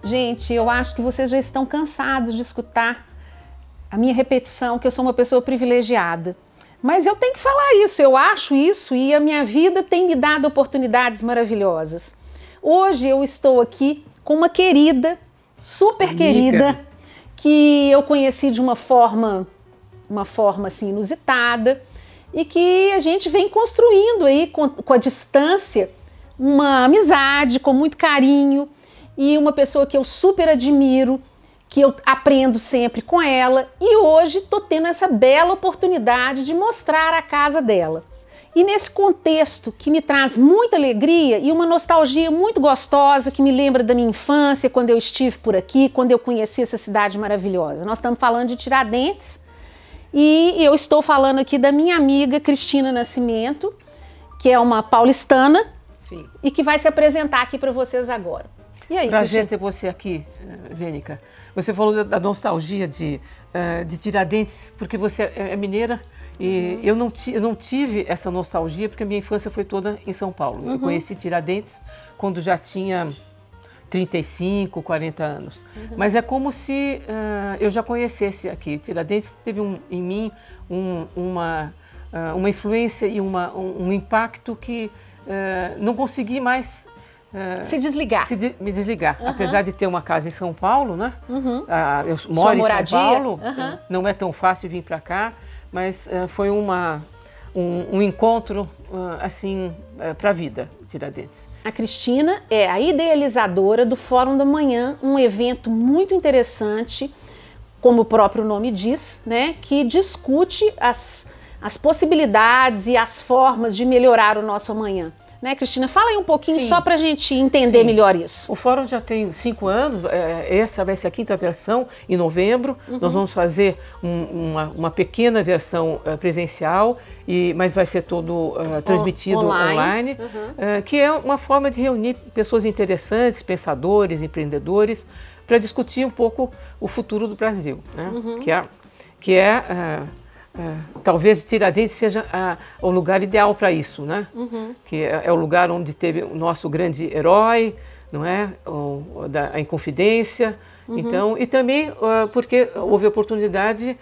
Gente, eu acho que vocês já estão cansados de escutar a minha repetição, que eu sou uma pessoa privilegiada. Mas eu tenho que falar isso, eu acho isso e a minha vida tem me dado oportunidades maravilhosas. Hoje eu estou aqui com uma querida, super querida, que eu conheci de uma forma assim inusitada e que a gente vem construindo aí com a distância uma amizade com muito carinho e uma pessoa que eu super admiro, que eu aprendo sempre com ela e hoje estou tendo essa bela oportunidade de mostrar a casa dela. E nesse contexto que me traz muita alegria e uma nostalgia muito gostosa que me lembra da minha infância, quando eu estive por aqui, quando eu conheci essa cidade maravilhosa. Nós estamos falando de Tiradentes e eu estou falando aqui da minha amiga Cristina Nascimento, que é uma paulistana. Sim. E que vai se apresentar aqui para vocês agora. E aí, prazer ter você aqui, Vênica. Você falou da nostalgia de Tiradentes, porque você é mineira e eu não tive essa nostalgia porque a minha infância foi toda em São Paulo. Eu conheci Tiradentes quando já tinha 35, 40 anos. Mas é como se eu já conhecesse aqui. Tiradentes teve em mim uma influência e um impacto que não consegui mais se desligar. Me desligar. Apesar de ter uma casa em São Paulo, né? Eu moro em São Paulo, não é tão fácil vir para cá, mas foi um encontro assim para a vida, Tiradentes. A Cristina é a idealizadora do Fórum da Manhã, um evento muito interessante, como o próprio nome diz, né? Que discute as possibilidades e as formas de melhorar o nosso amanhã. Né, Cristina? Fala aí um pouquinho só para a gente entender melhor isso. O Fórum já tem 5 anos, essa vai ser a 5ª versão, em novembro. Nós vamos fazer uma pequena versão presencial, mas vai ser todo transmitido online, que é uma forma de reunir pessoas interessantes, pensadores, empreendedores, para discutir um pouco o futuro do Brasil, né? Talvez Tiradentes seja o lugar ideal para isso, né? Que é o lugar onde teve o nosso grande herói, não é? A Inconfidência. Então, e também porque houve a oportunidade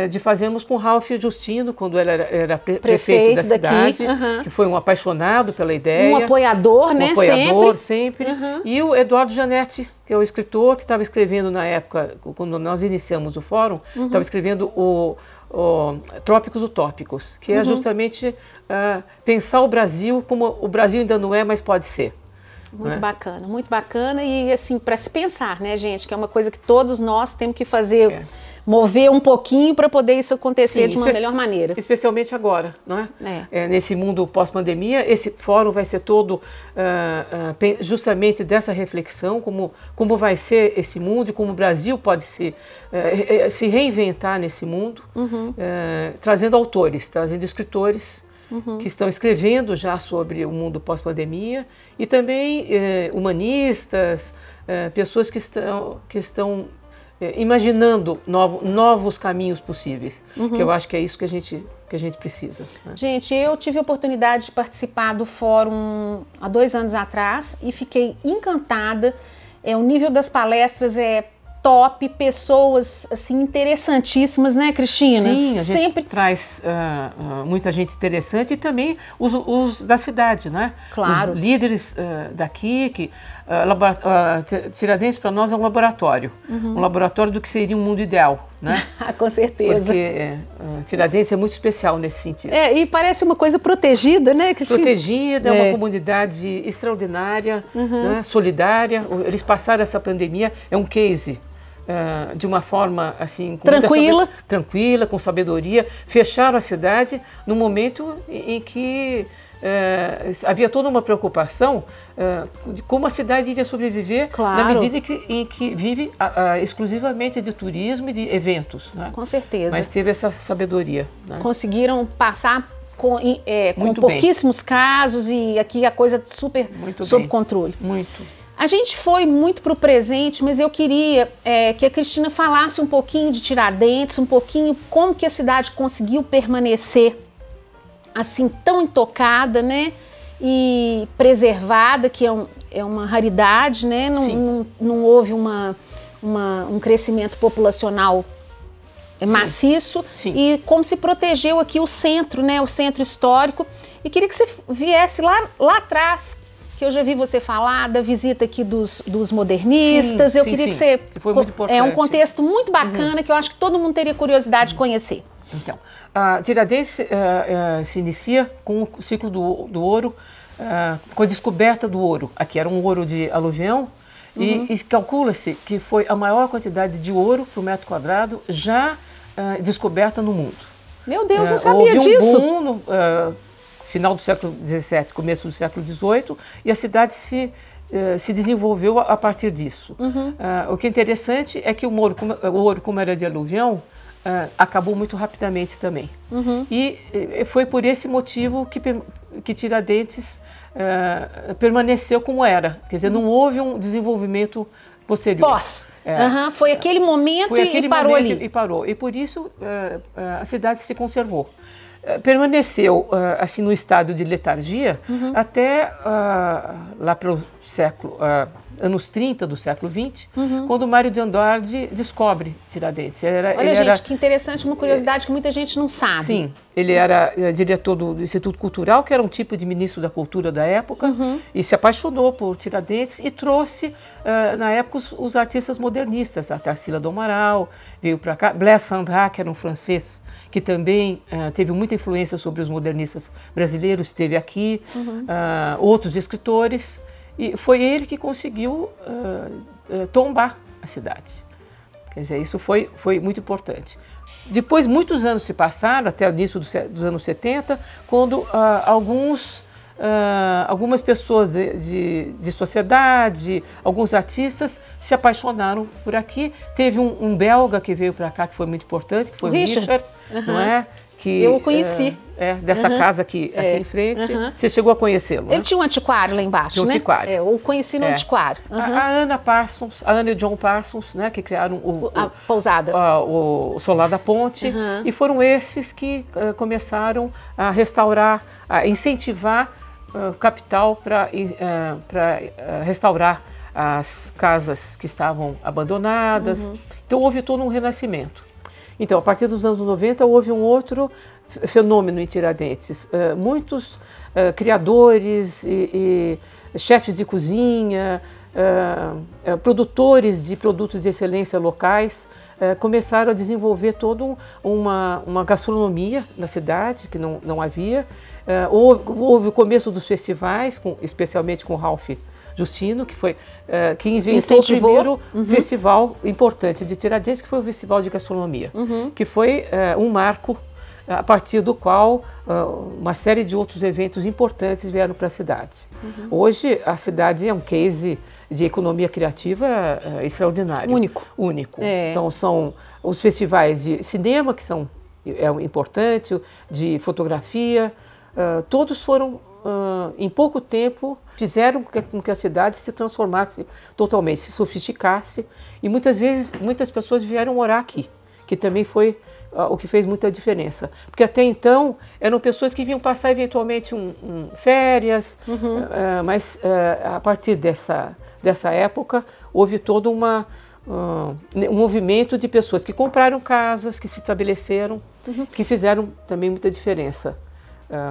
de fazermos com Ralph Justino, quando ele era prefeito da cidade, que foi um apaixonado pela ideia. Um apoiador, né? Um apoiador sempre. E o Eduardo Janetti, que é o escritor que estava escrevendo na época, quando nós iniciamos o fórum, estava escrevendo Trópicos Utópicos, que é justamente pensar o Brasil como o Brasil ainda não é, mas pode ser. Muito bacana e assim, para se pensar, né, gente, que é uma coisa que todos nós temos que fazer, mover um pouquinho para poder isso acontecer de uma melhor maneira. Especialmente agora, não é? Nesse mundo pós-pandemia, esse fórum vai ser todo justamente dessa reflexão, como vai ser esse mundo e como o Brasil pode se reinventar nesse mundo, trazendo autores, trazendo escritores, que estão escrevendo já sobre o mundo pós-pandemia e também humanistas, pessoas que estão imaginando novos caminhos possíveis, que eu acho que é isso que a gente precisa. Né? Gente, eu tive a oportunidade de participar do fórum há 2 anos atrás e fiquei encantada. O nível das palestras é top, pessoas assim interessantíssimas, né, Cristina? Sim, a gente traz muita gente interessante e também os da cidade, né? Claro. Os líderes daqui, que Tiradentes para nós é um laboratório do que seria um mundo ideal, né? Com certeza. Porque Tiradentes é muito especial nesse sentido. E parece uma coisa protegida, né, Cristina? Protegida, é uma comunidade extraordinária, né, solidária. Eles passaram essa pandemia, é um case. De uma forma assim tranquila, com sabedoria, fecharam a cidade no momento em que havia toda uma preocupação de como a cidade iria sobreviver na medida em que vive exclusivamente de turismo e de eventos. Né? Com certeza. Mas teve essa sabedoria. Né? Conseguiram passar com pouquíssimos casos e aqui a coisa super sob controle. Muito. A gente foi muito para o presente, mas eu queria que a Cristina falasse um pouquinho de Tiradentes, um pouquinho como que a cidade conseguiu permanecer assim tão intocada, né, e preservada, que é uma raridade, né? Não houve um crescimento populacional maciço. Sim. E como se protegeu aqui o centro, né? O centro histórico. E queria que você viesse lá atrás, que eu já vi você falar da visita aqui dos modernistas. Eu queria que você... Foi muito importante. É um contexto muito bacana que eu acho que todo mundo teria curiosidade de conhecer. Então, Tiradentes se inicia com o ciclo do ouro, com a descoberta do ouro. Aqui era um ouro de aluvião e calcula-se que foi a maior quantidade de ouro por metro quadrado já descoberta no mundo. Meu Deus, não sabia disso! Houve um boom no final do século XVII, começo do século XVIII, e a cidade se desenvolveu a partir disso. O que é interessante é que o ouro, como era de aluvião, acabou muito rapidamente também. E foi por esse motivo que Tiradentes permaneceu como era. Quer dizer, não houve um desenvolvimento posterior. Foi aquele momento e parou ali. E por isso a cidade se conservou. Permaneceu assim no estado de letargia até lá pelo século, anos 30 do século XX, quando Mário de Andrade descobre Tiradentes. Olha, gente, que interessante, uma curiosidade que muita gente não sabe. Sim, ele era diretor do Instituto Cultural, que era um tipo de ministro da cultura da época, e se apaixonou por Tiradentes e trouxe, na época, os artistas modernistas. A Tarsila do Amaral veio para cá, Blaise Cendrars, que era um francês, que também teve muita influência sobre os modernistas brasileiros, esteve aqui, outros escritores, e foi ele que conseguiu tombar a cidade. Quer dizer, isso foi muito importante. Depois, muitos anos se passaram, até o início dos anos 70, quando algumas pessoas de sociedade, alguns artistas se apaixonaram por aqui. Teve um belga que veio para cá, que foi muito importante, que foi o Richard, não é? Que, eu o conheci. Dessa casa aqui em frente. Você chegou a conhecê-lo? Ele tinha um antiquário lá embaixo, tinha um antiquário. Eu conheci no antiquário. A Ana e o John Parsons, né, que criaram a pousada. O Solar da Ponte. E foram esses que começaram a restaurar, a incentivar capital para restaurar as casas que estavam abandonadas. Então houve todo um renascimento. Então, a partir dos anos 90, houve um outro fenômeno em Tiradentes. Muitos criadores e chefes de cozinha, produtores de produtos de excelência locais, começaram a desenvolver toda uma gastronomia na cidade, que não havia. Houve o começo dos festivais, especialmente com Ralph Justino, que inventou o primeiro festival importante de Tiradentes, que foi o Festival de Gastronomia, que foi um marco a partir do qual uma série de outros eventos importantes vieram para a cidade. Hoje, a cidade é um case de economia criativa extraordinário. Único. Então, são os festivais de cinema, que é importante, de fotografia, todos foram, em pouco tempo, fizeram com que a cidade se transformasse totalmente, se sofisticasse, e muitas vezes, muitas pessoas vieram morar aqui, que também foi o que fez muita diferença. Porque até então, eram pessoas que vinham passar eventualmente férias, mas a partir dessa época, houve todo um movimento de pessoas que compraram casas, que se estabeleceram, que fizeram também muita diferença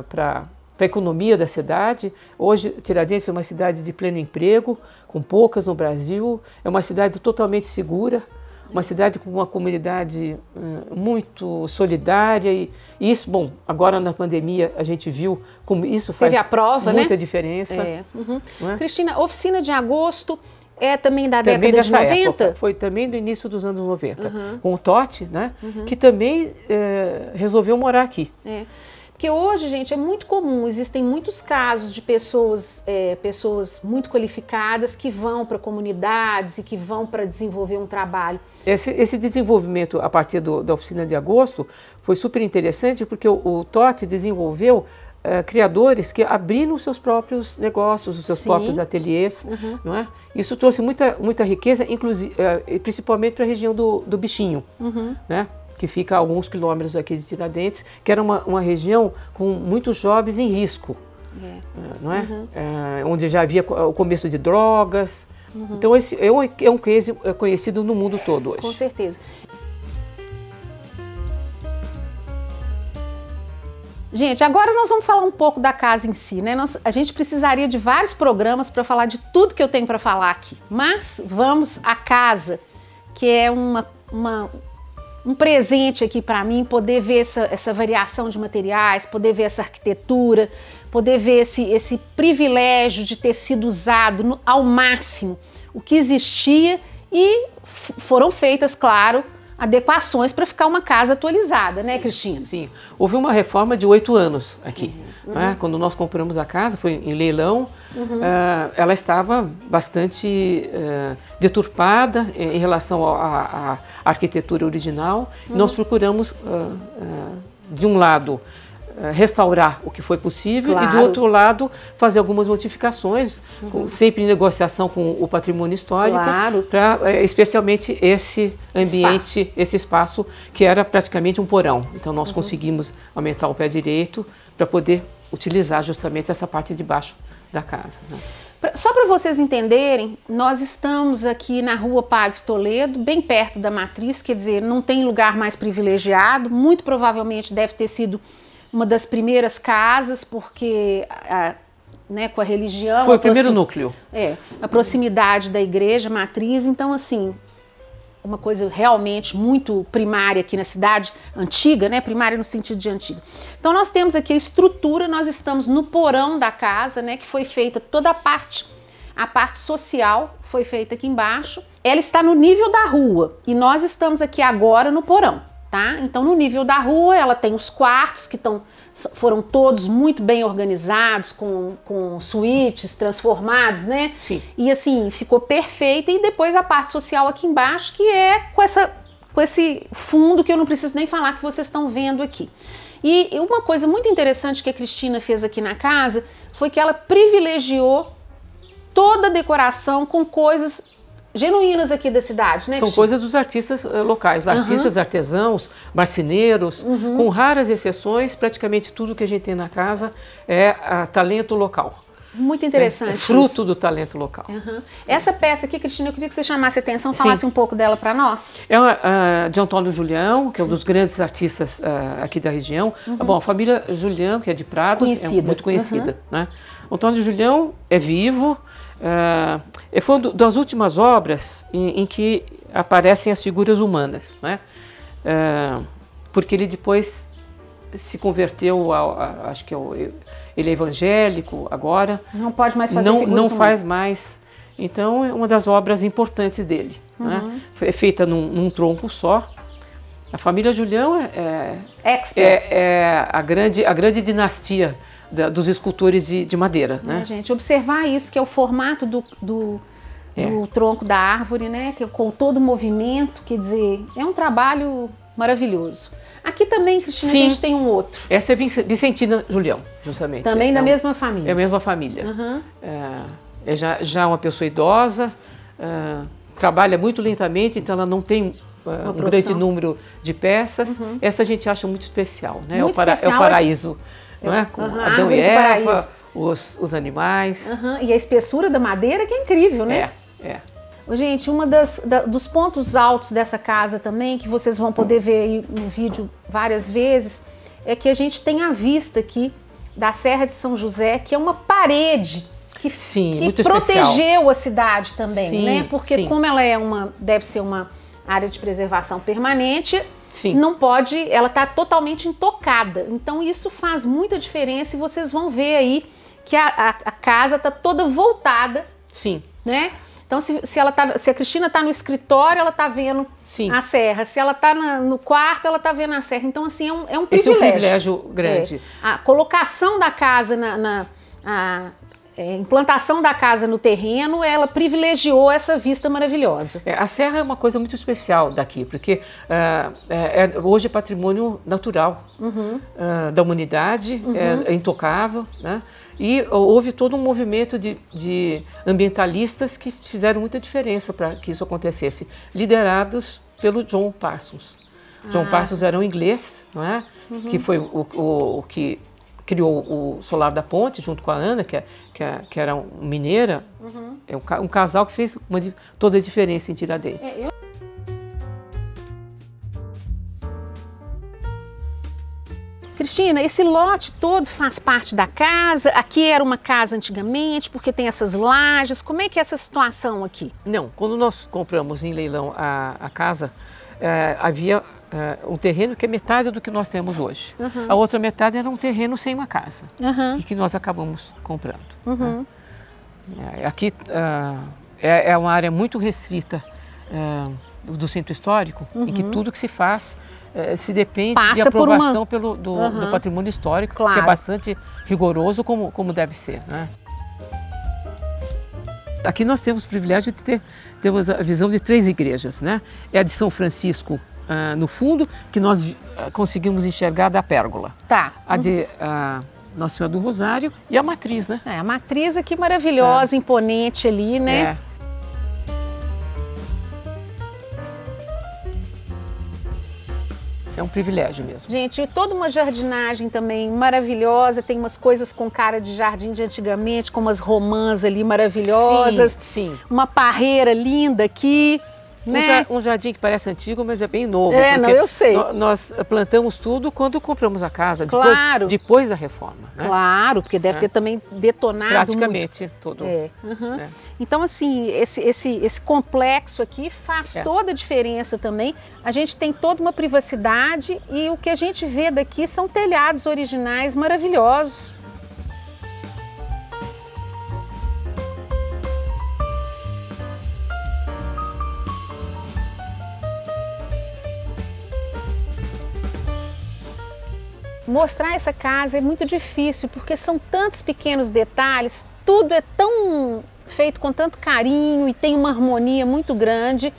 para a economia da cidade. Hoje, Tiradentes é uma cidade de pleno emprego, com poucas no Brasil, é uma cidade totalmente segura, uma cidade com uma comunidade muito solidária, e isso, bom, agora na pandemia a gente viu como isso faz muita diferença. Não é? Cristina, Oficina de Agosto é também da década de 90? Época, foi também do início dos anos 90, com o Totti, né, que também resolveu morar aqui. Porque hoje, gente, é muito comum, existem muitos casos de pessoas muito qualificadas que vão para comunidades e que vão para desenvolver um trabalho. Esse desenvolvimento a partir da Oficina de Agosto foi super interessante, porque o Totti desenvolveu criadores que abriram os seus próprios negócios, os seus próprios ateliês, não é? Isso trouxe muita riqueza, inclusive, principalmente para a região do Bichinho, né? Que fica a alguns quilômetros aqui de Tiradentes, que era uma região com muitos jovens em risco. não é? Onde já havia o começo de drogas. Então esse é um case conhecido no mundo todo hoje. Com certeza. Gente, agora nós vamos falar um pouco da casa em si, né? A gente precisaria de vários programas para falar de tudo que eu tenho para falar aqui. Mas vamos à casa, que é um presente aqui para mim, poder ver essa variação de materiais, poder ver essa arquitetura, poder ver esse privilégio de ter sido usado ao máximo o que existia e foram feitas, claro, adequações para ficar uma casa atualizada, né, Cristina? Sim, houve uma reforma de 8 anos aqui. Né? Quando nós compramos a casa, foi em leilão, ela estava bastante deturpada em relação à arquitetura original. Nós procuramos, de um lado, restaurar o que foi possível, claro, e do outro lado fazer algumas modificações, sempre em negociação com o patrimônio histórico, claro, para especialmente esse ambiente, esse espaço que era praticamente um porão. Então nós conseguimos aumentar o pé direito para poder utilizar justamente essa parte de baixo da casa. Né? Só para vocês entenderem, nós estamos aqui na Rua Padre Toledo, bem perto da Matriz, quer dizer, não tem lugar mais privilegiado, muito provavelmente deve ter sido uma das primeiras casas, porque né, com a religião... Foi o primeiro núcleo. A proximidade da igreja matriz, então assim, uma coisa realmente muito primária aqui na cidade antiga, né, primária no sentido de antiga. Então nós temos aqui a estrutura, nós estamos no porão da casa, né, que foi feita toda a parte social foi feita aqui embaixo. Ela está no nível da rua e nós estamos aqui agora no porão. Tá? Então no nível da rua ela tem os quartos que foram todos muito bem organizados, com suítes transformados, né? Sim. E assim, ficou perfeita. E depois a parte social aqui embaixo, que é com esse fundo que eu não preciso nem falar, que vocês estão vendo aqui. E uma coisa muito interessante que a Cristina fez aqui na casa foi que ela privilegiou toda a decoração com coisas genuínas aqui da cidade, né? São coisas dos artistas locais, artistas, artesãos, marceneiros, com raras exceções, praticamente tudo que a gente tem na casa é talento local. Muito interessante. É fruto do talento local. Essa peça aqui, Cristina, eu queria que você chamasse a atenção, falasse um pouco dela para nós. É de Antônio Julião, que é um dos grandes artistas aqui da região. Bom, a família Julião, que é de Prados, é muito conhecida. Né? Antônio Julião é vivo. Foi uma das últimas obras em que aparecem as figuras humanas, né? Porque ele depois se converteu, acho que ele é evangélico agora. Não pode mais fazer figuras humanas. Não faz mais. Então é uma das obras importantes dele. Né? É feita num tronco só. A família Julião é a grande dinastia dos escultores de madeira, né? Gente, observar isso, que é o formato do tronco da árvore, né? Que com todo o movimento, quer dizer, é um trabalho maravilhoso. Aqui também, Cristina, Sim. a gente tem um outro. Essa é Vicentina Julião, justamente. Também da mesma família. É a mesma família. É já uma pessoa idosa, trabalha muito lentamente, então ela não tem um grande número de peças. Essa a gente acha muito especial, né? Muito especial, é o paraíso. Não é? Com Adão e Eva, os animais. E a espessura da madeira que é incrível, né? Gente, dos pontos altos dessa casa também, que vocês vão poder ver aí no vídeo várias vezes, é que a gente tem a vista aqui da Serra de São José, que é uma parede que protegeu a cidade também, né? Porque como ela deve ser uma área de preservação permanente, não pode, ela está totalmente intocada. Então isso faz muita diferença e vocês vão ver aí que a casa está toda voltada, né? Então se a Cristina está no escritório, ela está vendo a serra. Se ela está no quarto, ela está vendo a serra. Então assim, é um privilégio. Esse é um privilégio grande. A colocação da casa implantação da casa no terreno, ela privilegiou essa vista maravilhosa. A serra é uma coisa muito especial daqui, porque hoje é patrimônio natural da humanidade, é intocável, né? E houve todo um movimento de ambientalistas que fizeram muita diferença para que isso acontecesse, liderados pelo John Parsons. John Parsons era um inglês, não é? Que foi o que criou o Solar da Ponte, junto com a Ana, que era mineira. É um casal que fez toda a diferença em Tiradentes. Cristina, esse lote todo faz parte da casa? Aqui era uma casa antigamente, porque tem essas lajes. Como é que é essa situação aqui? Não, quando nós compramos em leilão a casa, havia um terreno que é metade do que nós temos hoje. A outra metade era um terreno sem uma casa, e que nós acabamos comprando. Aqui é uma área muito restrita do centro histórico, em que tudo que se faz se depende de aprovação do patrimônio histórico, claro, que é bastante rigoroso, como deve ser, né? Aqui nós temos o privilégio de temos a visão de 3 igrejas, né? É a de São Francisco no fundo, que nós conseguimos enxergar da pérgola. Tá. A de Nossa Senhora do Rosário e a matriz, né? A matriz aqui maravilhosa, imponente ali, né? É um privilégio mesmo. Gente, e toda uma jardinagem também maravilhosa, tem umas coisas com cara de jardim de antigamente, com umas romãs ali maravilhosas. Sim. Uma parreira linda aqui, né? Um jardim que parece antigo, mas é bem novo. Não, eu sei. Nós plantamos tudo quando compramos a casa, depois da reforma. Né? Claro, porque deve ter também detonado praticamente muito. Tudo. Então, assim, esse complexo aqui faz toda a diferença também. A gente tem toda uma privacidade e o que a gente vê daqui são telhados originais maravilhosos. Mostrar essa casa é muito difícil, porque são tantos pequenos detalhes, tudo é tão feito com tanto carinho e tem uma harmonia muito grande.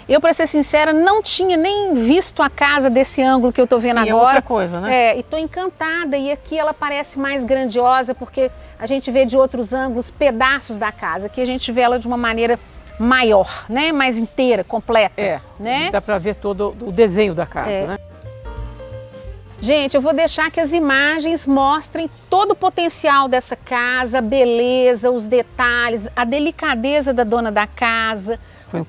Eu, para ser sincera, não tinha nem visto a casa desse ângulo que eu estou vendo agora. É outra coisa, né? E estou encantada, e aqui ela parece mais grandiosa, porque a gente vê de outros ângulos pedaços da casa. Aqui a gente vê ela de uma maneira maior, né? Mais inteira, completa. Né? Dá para ver todo o desenho da casa, né? Gente, eu vou deixar que as imagens mostrem todo o potencial dessa casa, a beleza, os detalhes, a delicadeza da dona da casa, o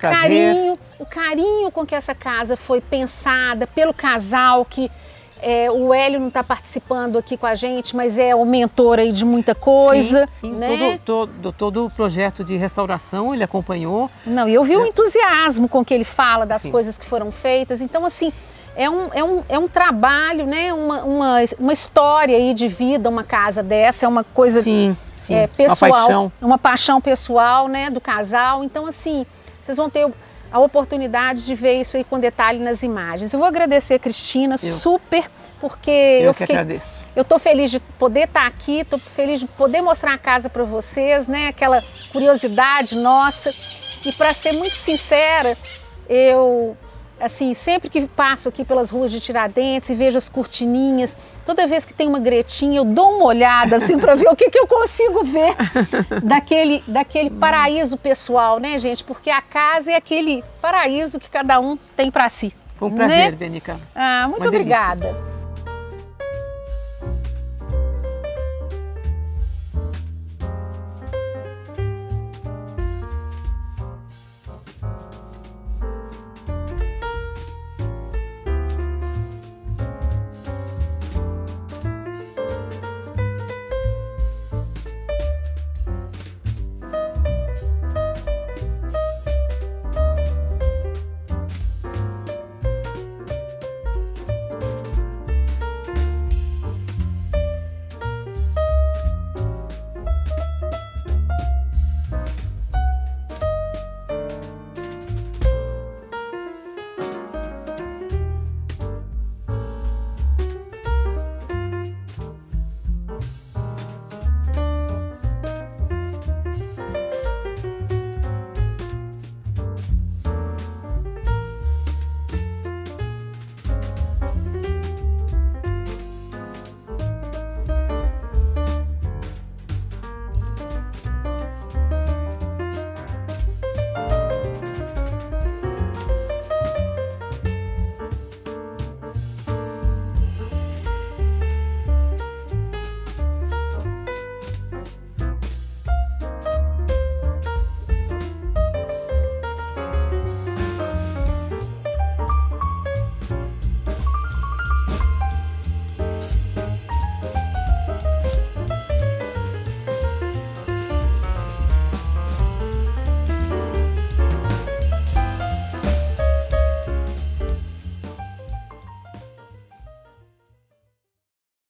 carinho com que essa casa foi pensada pelo casal, que o Hélio não está participando aqui com a gente, mas é o mentor aí de muita coisa. Sim, né? todo o projeto de restauração ele acompanhou. Não, e eu vi o entusiasmo com que ele fala das coisas que foram feitas, então assim... É um trabalho, né? Uma história aí de vida, uma casa dessa, é uma coisa pessoal, uma paixão pessoal, né, do casal. Então, assim, vocês vão ter a oportunidade de ver isso aí com detalhe nas imagens. Eu vou agradecer, Cristina, super, porque eu que agradeço. Eu estou feliz de poder estar aqui, estou feliz de poder mostrar a casa para vocês, né? Aquela curiosidade nossa. E para ser muito sincera, assim, sempre que passo aqui pelas ruas de Tiradentes e vejo as cortininhas, toda vez que tem uma gretinha, eu dou uma olhada assim para ver o que eu consigo ver daquele paraíso pessoal, né, gente? Porque a casa é aquele paraíso que cada um tem para si. Foi um prazer, Benica. Muito obrigada.